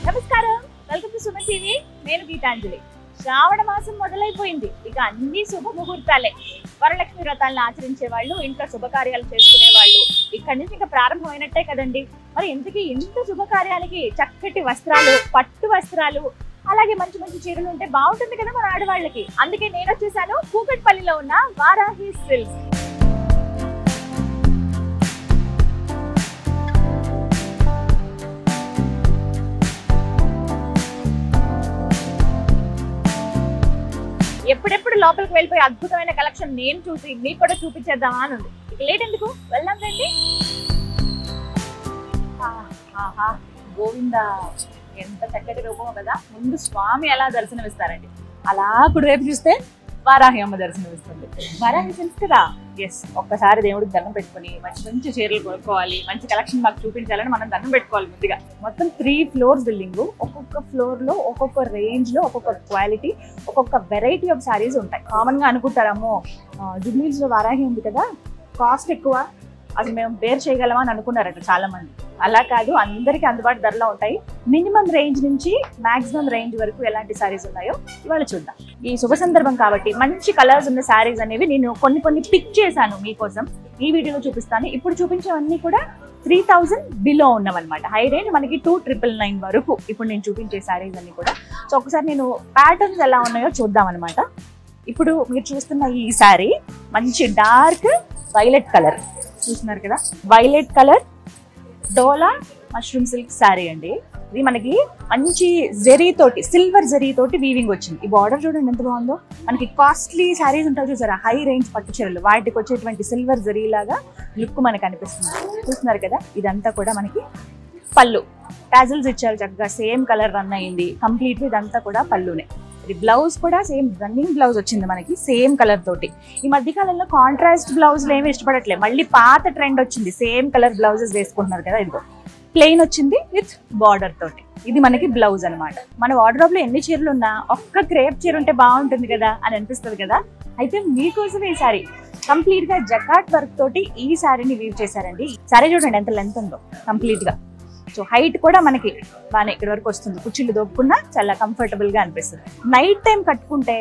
నమస్కారం, welcome to Suman TV. నేను గీతాంజలి. శ్రావణ మాసం మొదలైపోయింది. ఇక అన్ని శుభ ముహూర్తాలే. వరలక్ష్మి వ్రతాలను ఆచరించే వాళ్ళు, ఇంట్లో శుభకార్యాలు చేసుకునే వాళ్ళు ఇక్కడి నుంచి ఇంకా ప్రారంభమైనట్టే కదండి. మరి ఇంతకీ ఇంత శుభకార్యాలకి చక్కటి వస్త్రాలు, పట్టు వస్త్రాలు, అలాగే మంచి మంచి చీరలు ఉంటే బాగుంటుంది కదా మన ఆడవాళ్ళకి. అందుకే నేను వచ్చేసాను కూకట్పల్లిలో ఉన్న వారాహి సిల్క్స్. ఎప్పుడెప్పుడు లోపలికి వెళ్ళిపోయి అద్భుతమైన కలెక్షన్ నేను చూసి మీకు కూడా చూపించేద్దామా అని ఉంది. లేట్ ఎందుకు, వెళ్దాం రండి. గోవిందా, ఎంత చక్కటి రూపం కదా. ముందు స్వామి ఎలా దర్శనమిస్తారండి, అలా కుడివైపు చూస్తే వారాహి అమ్మ దర్శనమిస్తుంది. వారాహి సిల్క్స్ కదా. ఎస్, ఒక్కసారి దేవుడికి దండం పెట్టుకుని మంచి మంచి చీరలు కొనుక్కోవాలి, మంచి కలెక్షన్ మాకు చూపించాలని మనం దండం పెట్టుకోవాలి ముందుగా. మొత్తం 3 floors బిల్డింగ్. ఒక్కొక్క ఫ్లోర్ లో ఒక్కొక్క రేంజ్ లో ఒక్కొక్క క్వాలిటీ, ఒక్కొక్క వెరైటీ ఆఫ్ శారీస్ ఉంటాయి. కామన్ గా అనుకుంటారేమో జుబ్లీస్ లో వారాహి ఉంది కదా, కాస్ట్ ఎక్కువ, అసలు మేము బేర్ చేయగలమా అని అనుకున్నారట చాలా మంది. అలా కాదు, అందరికీ అందుబాటు ధరలో ఉంటాయి. మినిమం రేంజ్ నుంచి మాక్సిమం రేంజ్ వరకు ఎలాంటి శారీస్ ఉన్నాయో ఇవాళ చూద్దాం. ఈ శుభ సందర్భం కాబట్టి మంచి కలర్స్ ఉన్న శారీస్ అనేవి నేను కొన్ని పిక్ చేశాను మీకోసం, ఈ వీడియోలో చూపిస్తాను. ఇప్పుడు చూపించేవన్నీ కూడా 3000 బిలో ఉన్నవన్నమాట. హై రేంజ్ మనకి 2999 వరకు ఇప్పుడు నేను చూపించే శారీస్ అన్ని కూడా. సో ఒకసారి నేను ప్యాటర్న్స్ ఎలా ఉన్నాయో చూద్దాం అనమాట. ఇప్పుడు మీరు చూస్తున్న ఈ శారీ మంచి డార్క్ వైలెట్ కలర్ చూస్తున్నారు కదా. వైలెట్ కలర్ డోలా మష్రూమ్ సిల్క్ శారీ అండి. ఇది మనకి మంచి జరీ తోటి, సిల్వర్ జరీ తోటి వీవింగ్ వచ్చింది. ఈ బార్డర్ చూడండి ఎంత బాగుందో. మనకి కాస్ట్లీ శారీస్ ఉంటాయి చూసారా, హై రేంజ్ పట్టు చీరలు, వాటికి వచ్చేటువంటి సిల్వర్ జరీ లాగా లుక్ మనకు అనిపిస్తుంది. చూస్తున్నారు కదా, ఇదంతా కూడా మనకి పళ్ళు. టాజిల్స్ ఇచ్చారు చక్కగా, సేమ్ కలర్ రన్ అయింది కంప్లీట్. ఇదంతా కూడా పళ్ళునే. ఇది బ్లౌజ్ కూడా సేమ్ రన్నింగ్ బ్లౌజ్ వచ్చింది మనకి, సేమ్ కలర్ తోటి. ఈ మధ్య కాలంలో కాంట్రాస్ట్ బ్లౌజ్లు ఏమి ఇష్టపడట్లేదు, మళ్ళీ పాత ట్రెండ్ వచ్చింది. సేమ్ కలర్ బ్లౌజెస్ వేసుకుంటున్నారు కదా. ఇదిగో ప్లెయిన్ వచ్చింది విత్ బార్డర్ తోటి. ఇది మనకి బ్లౌజ్ అనమాట. మన వార్డ్రోబ్ లో ఎన్ని చీరలు ఉన్నా ఒక్క క్రేప్ చీర ఉంటే బాగుంటుంది కదా అని అనిపిస్తుంది కదా. అయితే మీకోసం ఈ సారీ కంప్లీట్ గా జకాట్ వర్క్ తోటి ఈ శారీని వీవ్ చేశారండి. సారీ చూడండి ఎంత లెంత్ ఉందో కంప్లీట్ గా. సో హైట్ కూడా మనకి బాగానే ఇక్కడ వరకు వస్తుంది. కుచ్చిళ్ళు దొక్కున్నా చాలా కంఫర్టబుల్ గా అనిపిస్తుంది. నైట్ టైం కట్టుకుంటే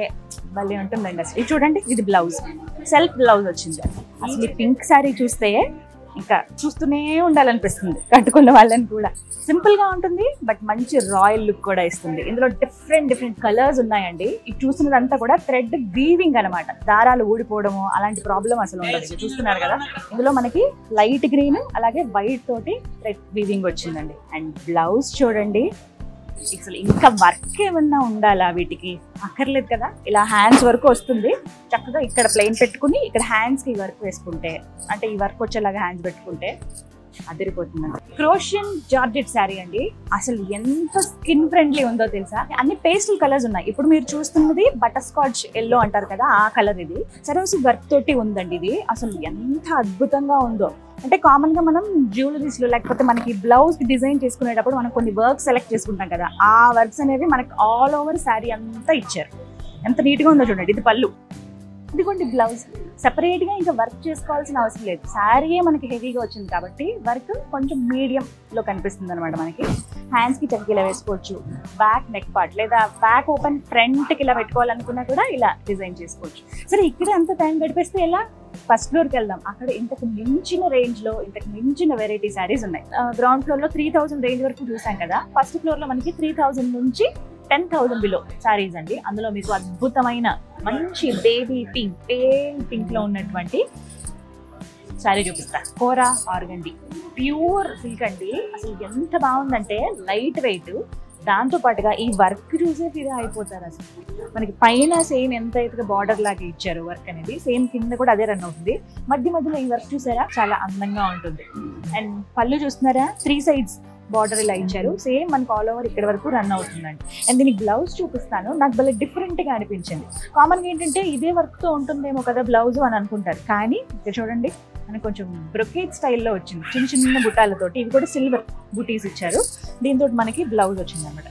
భలే ఉంటుందండి అసలు. ఇది చూడండి, ఇది బ్లౌజ్, సెల్ఫ్ బ్లౌజ్ వచ్చింది. అసలు ఈ పింక్ శారీ చూస్తే ఇంకా చూస్తూనే ఉండాలనిపిస్తుంది కట్టుకున్న వాళ్ళని కూడా. సింపుల్ గా ఉంటుంది బట్ మంచి రాయల్ లుక్ కూడా ఇస్తుంది. ఇందులో డిఫరెంట్ కలర్స్ ఉన్నాయండి. ఇది చూస్తున్నదంతా కూడా థ్రెడ్ వీవింగ్ అనమాట. దారాలు ఊడిపోవడము అలాంటి ప్రాబ్లం అసలు ఉండదు. చూస్తున్నారు కదా, ఇందులో మనకి లైట్ గ్రీన్ అలాగే వైట్ తోటి థ్రెడ్ వీవింగ్ వచ్చిందండి. అండ్ బ్లౌజ్ చూడండి, అసలు ఇంకా వర్క్ ఏమన్నా ఉండాలా వీటికి, అక్కర్లేదు కదా. ఇలా హ్యాండ్స్ వరకు వస్తుంది చక్కగా. ఇక్కడ ప్లెయిన్ పెట్టుకుని ఇక్కడ హ్యాండ్స్ కి వర్క్ వేసుకుంటే, అంటే ఈ వర్క్ వచ్చేలాగా హ్యాండ్స్ పెట్టుకుంటే అదిరిపోతుందండి. క్రోషియన్ జార్జెట్ శారీ అండి. అసలు ఎంత స్కిన్ ఫ్రెండ్లీ ఉందో తెలుసా. అన్ని పేస్టల్ కలర్స్ ఉన్నాయి. ఇప్పుడు మీరు చూస్తున్నది బటర్ స్కాచ్ ఎల్లో అంటారు కదా, ఆ కలర్. ఇది సరోసి వర్క్ తోటి ఉందండి. ఇది అసలు ఎంత అద్భుతంగా ఉందో. అంటే కామన్ గా మనం జ్యువెలరీస్ లో లేకపోతే మనకి బ్లౌజ్ డిజైన్ చేసుకునేటప్పుడు మనం కొన్ని వర్క్ సెలెక్ట్ చేసుకుంటాం కదా, ఆ వర్క్స్ అనేవి మనకి ఆల్ ఓవర్ శారీ అంతా ఇచ్చారు. ఎంత నీట్ గా ఉందో చూడండి. ఇది పళ్ళు, ఇదిగోండి బ్లౌజ్. సెపరేట్ గా ఇంకా వర్క్ చేసుకోవాల్సిన అవసరం లేదు. శారీయే మనకి హెవీగా వచ్చింది కాబట్టి వర్క్ కొంచెం మీడియం లో కనిపిస్తుంది అనమాట. మనకి హ్యాండ్స్ కి చక్కగా ఇలా వేసుకోవచ్చు. బ్యాక్ నెక్ పార్ట్ లేదా బ్యాక్ ఓపెన్ ఫ్రంట్ కి ఇలా పెట్టుకోవాలనుకున్నా కూడా ఇలా డిజైన్ చేసుకోవచ్చు. సరే, ఇక్కడ అంత టైం గడిపేస్తే ఎలా, ఫస్ట్ ఫ్లోర్ కి వెళ్దాం. అక్కడ ఇంతకు మించిన రేంజ్ లో ఇంతకు మించిన వెరైటీ శారీస్ ఉన్నాయి. గ్రౌండ్ ఫ్లోర్ లో 3000 రేంజ్ వరకు చూసాం కదా. ఫస్ట్ ఫ్లోర్ లో మనకి 3000 నుంచి 10,000 బిలో శారీస్ అండి. అందులో మీకు అద్భుతమైన మంచి బేబీ పింక్, పేల్ పింక్ లో ఉన్నటువంటి శారీ చూపిస్తా. కోరా ఆర్గండి ప్యూర్ సిల్క్ అండి. అసలు ఎంత బాగుందంటే లైట్ వెయిట్, దాంతో పాటుగా ఈ వర్క్ చూసే ఫిదా అయిపోతారు అసలు. మనకి పైన సేమ్ ఎంత అయితే బార్డర్ లాగా ఇచ్చారు వర్క్ అనేది, సేమ్ కింద కూడా అదే రన్ అవుతుంది. మధ్యలో ఈ వర్క్ చూసారా, చాలా అందంగా ఉంటుంది. అండ్ పళ్ళు చూస్తున్నారా, 3 sides బార్డర్ ఇలా ఇచ్చారు. సేమ్ మనకు ఆల్ ఓవర్ ఇక్కడ వరకు రన్ అవుతుందండి. అండ్ దీనికి బ్లౌజ్ చూపిస్తాను. నాకు భలే డిఫరెంట్ గా అనిపించింది. కామన్ గా ఏంటంటే ఇదే వర్క్ తో ఉంటుందేమో కదా బ్లౌజ్ అని అనుకుంటారు, కానీ ఇక్కడ చూడండి మనకు కొంచెం బ్రొకేట్ స్టైల్లో వచ్చింది. చిన్న బుట్టాలతోటి, ఇవి కూడా సిల్వర్ బుటీస్ ఇచ్చారు. దీంతో మనకి బ్లౌజ్ వచ్చింది అనమాట.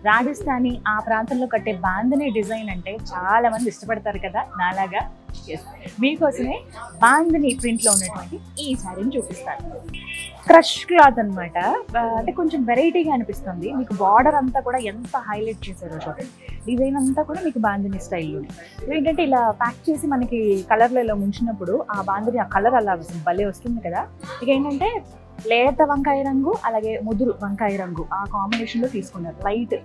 రాజస్థానీ ఆ ప్రాంతంలో కట్టే బాందిని డిజైన్ అంటే చాలా మంది ఇష్టపడతారు కదా నాలాగా. మీకోసమే బాందిని ప్రింట్లో ఉన్నటువంటి ఈ శారీని చూపిస్తాను. క్రష్ క్లాత్ అనమాట. అంటే కొంచెం వెరైటీగా అనిపిస్తుంది. మీకు బార్డర్ అంతా కూడా ఎంత హైలైట్ చేశారో చూడండి. డిజైన్ అంతా కూడా మీకు బాందిని స్టైల్లోనే. ఏంటంటే ఇలా ప్యాక్ చేసి మనకి కలర్లో ఇలా ముంచినప్పుడు ఆ బాందిని ఆ కలర్ అలా భలే వస్తుంది కదా. ఇక ఏంటంటే లేత వంకాయ రంగు అలాగే ముదురు వంకాయ రంగు ఆ కాంబినేషన్లో తీసుకున్నారు. లైట్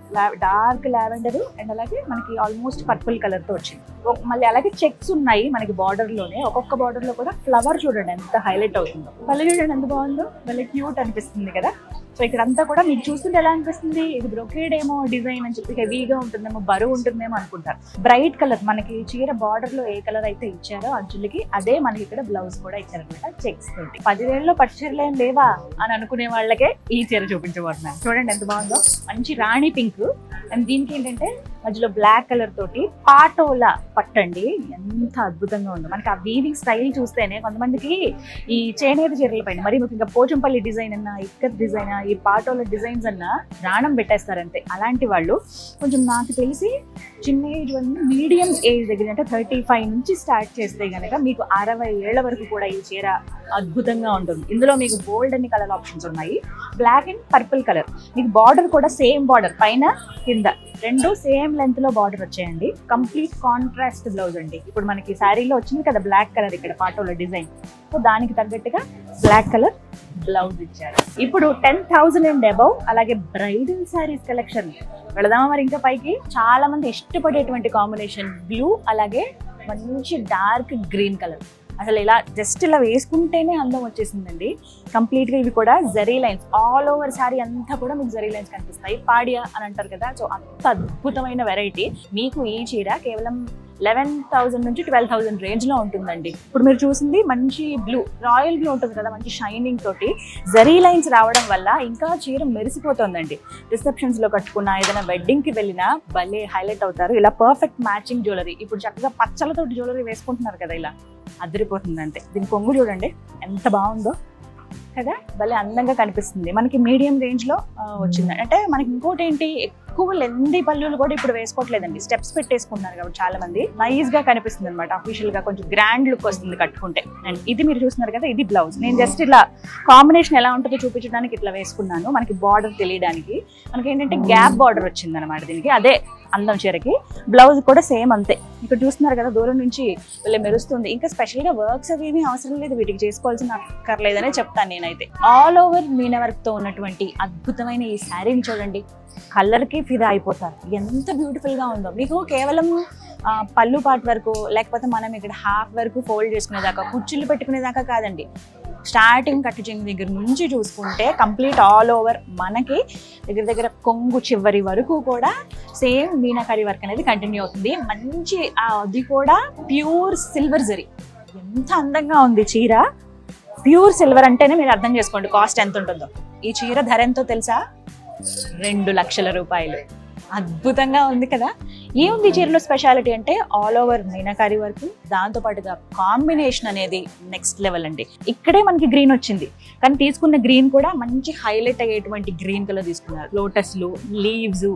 డార్క్ లావెండర్ అండ్ అలాగే మనకి ఆల్మోస్ట్ పర్పుల్ కలర్తో వచ్చింది. మళ్ళీ అలాగే చెక్స్ ఉన్నాయి మనకి బార్డర్లోనే. ఒక్కొక్క బార్డర్లో కూడా ఫ్లవర్ చూడండి ఎంత హైలైట్ అవుతుందో. మళ్ళీ చూడండి ఎంత బాగుందో, మళ్ళీ క్యూట్ అనిపిస్తుంది కదా. సో ఇక్కడంతా కూడా మీకు చూస్తుంటే ఎలా అనిపిస్తుంది, ఇది బ్రొకేడ్ ఏమో డిజైన్ అని చెప్పి హెవీగా ఉంటుందేమో, బరువు ఉంటుందేమో అనుకుంటారు. బ్రైట్ కలర్ మనకి చీర బార్డర్ లో ఏ కలర్ అయితే ఇచ్చారో అంచులకి అదే మనకి ఇక్కడ బ్లౌజ్ కూడా ఇచ్చారనమాట చెక్స్ తోటి. 10,000లో పట్టు చీరలు ఏం లేవా అని అనుకునే వాళ్ళకే ఈ చీర చూపించబోతున్నాను. చూడండి ఎంత బాగుందో, మంచి రాణి పింక్ అండ్ దీనికి ఏంటంటే మధ్యలో బ్లాక్ కలర్ తోటి పాటోలా పట్టండి. ఎంత అద్భుతంగా ఉందో. మనకి ఆ వీవింగ్ స్టైల్ చూస్తేనే కొంతమందికి ఈ చేనేత చీరల పైన మరి ముఖ్యంగా పోచంపల్లి డిజైన్ అన్నా, ఇక్కత్ డిజైన్, ఈ పాటోల డిజైన్స్ అన్నా ప్రాణం పెట్టేస్తారంతే. అలాంటి వాళ్ళు కొంచెం నాకు తెలిసి చిన్న ఏజ్ వాళ్ళు మీడియం ఏజ్ దగ్గర అంటే 35 నుంచి స్టార్ట్ చేస్తే కనుక మీకు 60 ఏళ్ల వరకు కూడా ఈ చీర అద్భుతంగా ఉంటుంది. ఇందులో మీకు బోల్డ్ అన్ని కలర్ ఆప్షన్స్ ఉన్నాయి. Black and purple colour. మీకు బార్డర్ కూడా సేమ్ బార్డర్, పైన కింద రెండు సేమ్ లెంత్ లో బార్డర్ వచ్చాయండి. కంప్లీట్ కాంట్రాస్ట్ బ్లౌజ్ అండి. ఇప్పుడు మనకి శారీలో వచ్చింది కదా బ్లాక్ కలర్ ఇక్కడ పాటోల డిజైన్, సో దానికి తగ్గట్టుగా బ్లాక్ కలర్ బ్లౌజ్ ఇచ్చారు. ఇప్పుడు 10,000 అండ్ అబౌవ్ అలాగే బ్రైడల్ శారీస్ కలెక్షన్ వెళదామా మరి ఇంకా పైకి. చాలా మంది ఇష్టపడేటువంటి కాంబినేషన్ బ్లూ అలాగే మంచి డార్క్ గ్రీన్ కలర్. అసలు ఇలా జస్ట్ ఇలా వేసుకుంటేనే అందం వచ్చేసిందండి. కంప్లీట్గా ఇవి కూడా zari lines all over sari అంతా కూడా మీకు జరీ లైన్స్ కనిపిస్తాయి. పాడియా అని అంటారు కదా, సో అంత అద్భుతమైన వెరైటీ. మీకు ఈ చీర కేవలం 11,000 నుంచి 12,000 రేంజ్లో ఉంటుందండి. ఇప్పుడు మీరు చూసింది మంచి బ్లూ, రాయల్ బ్లూ ఉంటుంది కదా, మంచి షైనింగ్ తోటి జరీ లైన్స్ రావడం వల్ల ఇంకా చీర మెరిసిపోతుందండి. రిసెప్షన్స్లో కట్టుకున్నా, ఏదైనా వెడ్డింగ్కి వెళ్ళినా భలే హైలైట్ అవుతారు. ఇలా పర్ఫెక్ట్ మ్యాచింగ్ జ్యువెలరీ. ఇప్పుడు చక్కగా పచ్చలతోటి జ్యువెలరీ వేసుకుంటున్నారు కదా, ఇలా అదిరిపోతుంది అంతే. దీని కొంగు చూడండి ఎంత బాగుందో కదా, భలే అందంగా కనిపిస్తుంది. మనకి మీడియం రేంజ్లో వచ్చింది. అంటే మనకి ఇంకోటి ఏంటి, ఎక్కువ లెంది పళ్ళులు కూడా ఇప్పుడు వేసుకోవట్లేదండి. స్టెప్స్ పెట్టేసుకుంటున్నారు కాబట్టి చాలా మంది నైస్ గా కనిపిస్తుంది అనమాట. అఫీషియల్ గా కొంచెం గ్రాండ్ లుక్ వస్తుంది కట్టుకుంటే. అండ్ ఇది మీరు చూస్తున్నారు కదా, ఇది బ్లౌజ్. నేను జస్ట్ ఇలా కాంబినేషన్ ఎలా ఉంటుందో చూపించడానికి ఇట్లా వేసుకున్నాను. మనకి బార్డర్ తెలియడానికి. మనకి ఏంటంటే గ్యాప్ బార్డర్ వచ్చింది అనమాట దీనికి. అదే అందం చీరకి. బ్లౌజ్ కూడా సేమ్ అంతే. ఇక్కడ చూస్తున్నారు కదా దూరం నుంచి వీళ్ళ మెరుస్తుంది. ఇంకా స్పెషల్ గా వర్క్స్ అవి ఏమీ అవసరం లేదు, వీటికి చేసుకోవాల్సిన అక్కర్లేదనే చెప్తాను నేనైతే. ఆల్ ఓవర్ మీనా వర్క్ తో ఉన్నటువంటి అద్భుతమైన ఈ శారీని చూడండి, కలర్ కి ఫిదా అయిపోతారు. ఎంత బ్యూటిఫుల్ గా ఉందో. మీకు కేవలం పళ్ళు పార్ట్ వరకు లేకపోతే మనం ఇక్కడ హాఫ్ వరకు ఫోల్డ్ చేసుకునేదాకా, కుర్చీలు పెట్టుకునేదాకా కాదండి. స్టార్టింగ్ కట్టు చెంగు దగ్గర నుంచి చూసుకుంటే కంప్లీట్ ఆల్ ఓవర్ మనకి దగ్గర దగ్గర కొంగు చివరి వరకు కూడా సేమ్ మీనాకారి వర్క్ అనేది కంటిన్యూ అవుతుంది. మంచి అది కూడా ప్యూర్ సిల్వర్ జరీ. ఎంత అందంగా ఉంది చీర. ప్యూర్ సిల్వర్ అంటేనే మీరు అర్థం చేసుకోండి కాస్ట్ ఎంత ఉంటుందో. ఈ చీర ధర ఎంతో తెలుసా? 2 లక్షల రూపాయలు. అద్భుతంగా ఉంది కదా. ఏముంది చీరలో స్పెషాలిటీ అంటే ఆల్ ఓవర్ మీనాకారి వరకు, దాంతో పాటుగా కాంబినేషన్ అనేది నెక్స్ట్ లెవెల్ అండి. ఇక్కడే మనకి గ్రీన్ వచ్చింది, కానీ తీసుకున్న గ్రీన్ కూడా మంచి హైలైట్ అయ్యేటువంటి గ్రీన్ కలర్ తీసుకున్నారు. లోటస్లు, లీవ్స్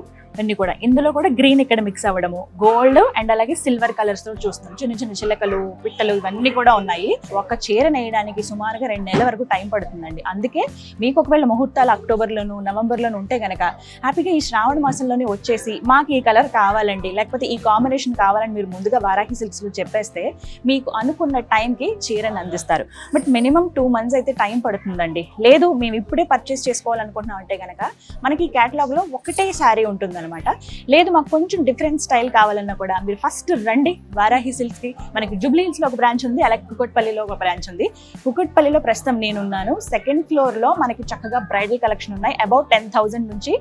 అన్ని కూడా. ఇందులో కూడా గ్రీన్ ఇక్కడ మిక్స్ అవ్వడము, గోల్డ్ అండ్ అలాగే సిల్వర్ కలర్స్ తో చూస్తున్నాం. చిన్న చిన్న చిలకలు, పిట్టలు ఇవన్నీ కూడా ఉన్నాయి. ఒక చీర నేయడానికి సుమారుగా 2 నెలల వరకు టైం పడుతుందండి. అందుకే మీకు ఒకవేళ ముహూర్తాలు అక్టోబర్లోను నవంబర్లోను ఉంటే గనక హ్యాపీగా ఈ శ్రావణ మాసంలోనే వచ్చేసి మాకు ఈ కలర్ కావాలండి లేకపోతే ఈ కాంబినేషన్ కావాలని మీరు ముందుగా వారాహి సిల్క్స్ లో చెప్పేస్తే మీకు అనుకున్న టైంకి చీరని అందిస్తారు. బట్ మినిమం 2 months అయితే టైం పడుతుందండి. లేదు మేము ఇప్పుడే పర్చేస్ చేసుకోవాలనుకుంటున్నాం అంటే కనుక మనకి ఈ క్యాటలాగ్ లో ఒకటే శారీ ఉంటుంది అనమాట. లేదు మాకు కొంచెం డిఫరెంట్ స్టైల్ కావాలన్నా కూడా మీరు ఫస్ట్ రండి వారాహి సిల్క్స్ కి. మనకి జూబ్లీ హిల్స్ లో ఒక బ్రాంచ్ ఉంది, అలాగే కుకట్పల్లిలో ఒక బ్రాంచ్ ఉంది. కుకట్పల్లిలో ప్రస్తుతం నేనున్నాను. 2nd floor లో మనకి చక్కగా బ్రైడల్ కలెక్షన్ ఉన్నాయి. అబౌట్ 10,000 నుంచి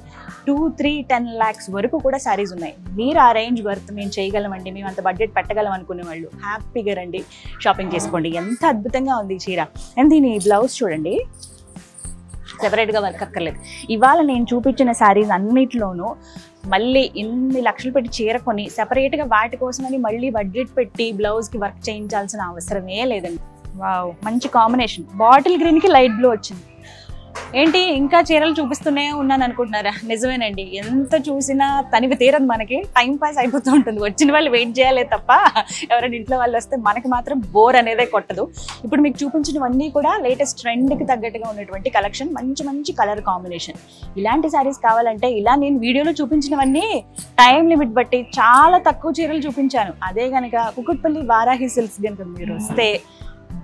2-3-10 lakhs వరకు కూడా శారీస్ ఉన్నాయి. మీరు ఆ రేంజ్ వర్త్ మేము చేయగలమండి, మేము అంత బడ్జెట్ పెట్టగలం అనుకునే వాళ్ళు హ్యాపీగా రండి, షాపింగ్ చేసుకోండి. ఎంత అద్భుతంగా ఉంది ఈ చీర. అండ్ దీని బ్లౌజ్ చూడండి, సెపరేట్గా వర్క్ అక్కర్లేదు. ఇవాళ నేను చూపించిన శారీస్ అన్నిటిలోనూ మళ్ళీ ఇన్ని లక్షలు పెట్టి చీర కొని సెపరేట్గా వాటి కోసమని మళ్ళీ బడ్జెట్ పెట్టి బ్లౌజ్కి వర్క్ చేయించాల్సిన అవసరమే లేదండి. వావ్, మంచి కాంబినేషన్. బాటిల్ గ్రీన్కి లైట్ బ్లూ వచ్చింది. ఏంటి ఇంకా చీరలు చూపిస్తూనే ఉన్నాను అనుకుంటున్నారా? నిజమేనండి, ఎంత చూసినా తనివి తీరదు, మనకి టైం పాస్ అయిపోతూ ఉంటుంది. వచ్చిన వాళ్ళు వెయిట్ చేయాలి తప్ప ఎవరైనా ఇంట్లో వాళ్ళు వస్తే మనకి మాత్రం బోర్ అనేదే కొట్టదు. ఇప్పుడు మీకు చూపించినవన్నీ కూడా లేటెస్ట్ ట్రెండ్కి తగ్గట్టుగా ఉన్నటువంటి కలెక్షన్, మంచి మంచి కలర్ కాంబినేషన్. ఇలాంటి శారీస్ కావాలంటే ఇలా నేను వీడియోలో చూపించినవన్నీ టైం లిమిట్ బట్టి చాలా తక్కువ చీరలు చూపించాను. అదే కనుక కుకుట్పల్లి వారాహి సిల్క్స్ కనుక మీరు వస్తే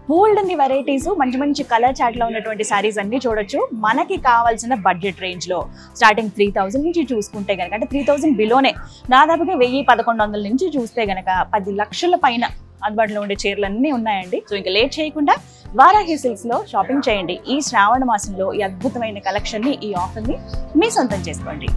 బోల్డ్ అన్ని వెరైటీస్, మంచి మంచి కలర్ చాట్ లో ఉన్నటువంటి సారీస్ అన్ని చూడొచ్చు. మనకి కావాల్సిన బడ్జెట్ రేంజ్ లో స్టార్టింగ్ 3000 నుంచి చూసుకుంటే గనక, అంటే 3000 బిలోనే దాదాపుగా 1000-1100 నుంచి చూస్తే గనక 10 లక్షల పైన అందుబాటులో ఉండే చీరలన్నీ ఉన్నాయండి. సో ఇంకా లేట్ చేయకుండా వారాహి సిల్క్స్ లో షాపింగ్ చేయండి. ఈ శ్రావణ మాసంలో ఈ అద్భుతమైన కలెక్షన్ ని, ఈ ఆఫర్ ని మీ సొంతం చేసుకోండి.